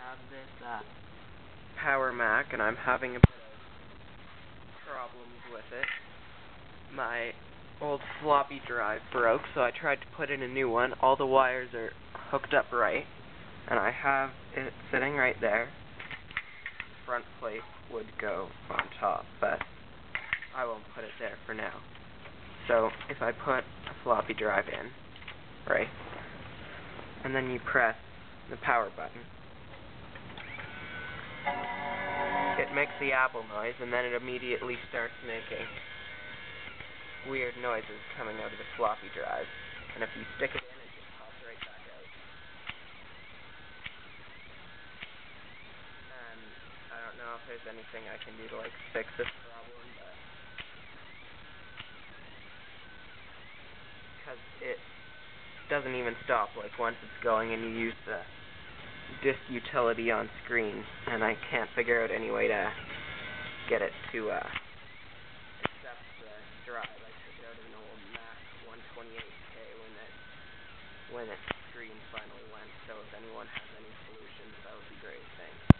have this Power Mac, and I'm having a bit of problems with it. My old floppy drive broke, so I tried to put in a new one. All the wires are hooked up right, and I have it sitting right there. The front plate would go on top, but I won't put it there for now. So if I put a floppy drive in, right, and then you press the power button, it makes the Apple noise, and then it immediately starts making weird noises coming out of the floppy drive. And if you stick it in, it just pops right back out. And I don't know if there's anything I can do to fix this problem, but because it doesn't even stop once it's going, and you use the disk utility on screen, and I can't figure out any way to get it to accept the drive. I took it out of an old Mac 128K when its screen finally went, so if anyone has any solutions, that would be great. Thanks.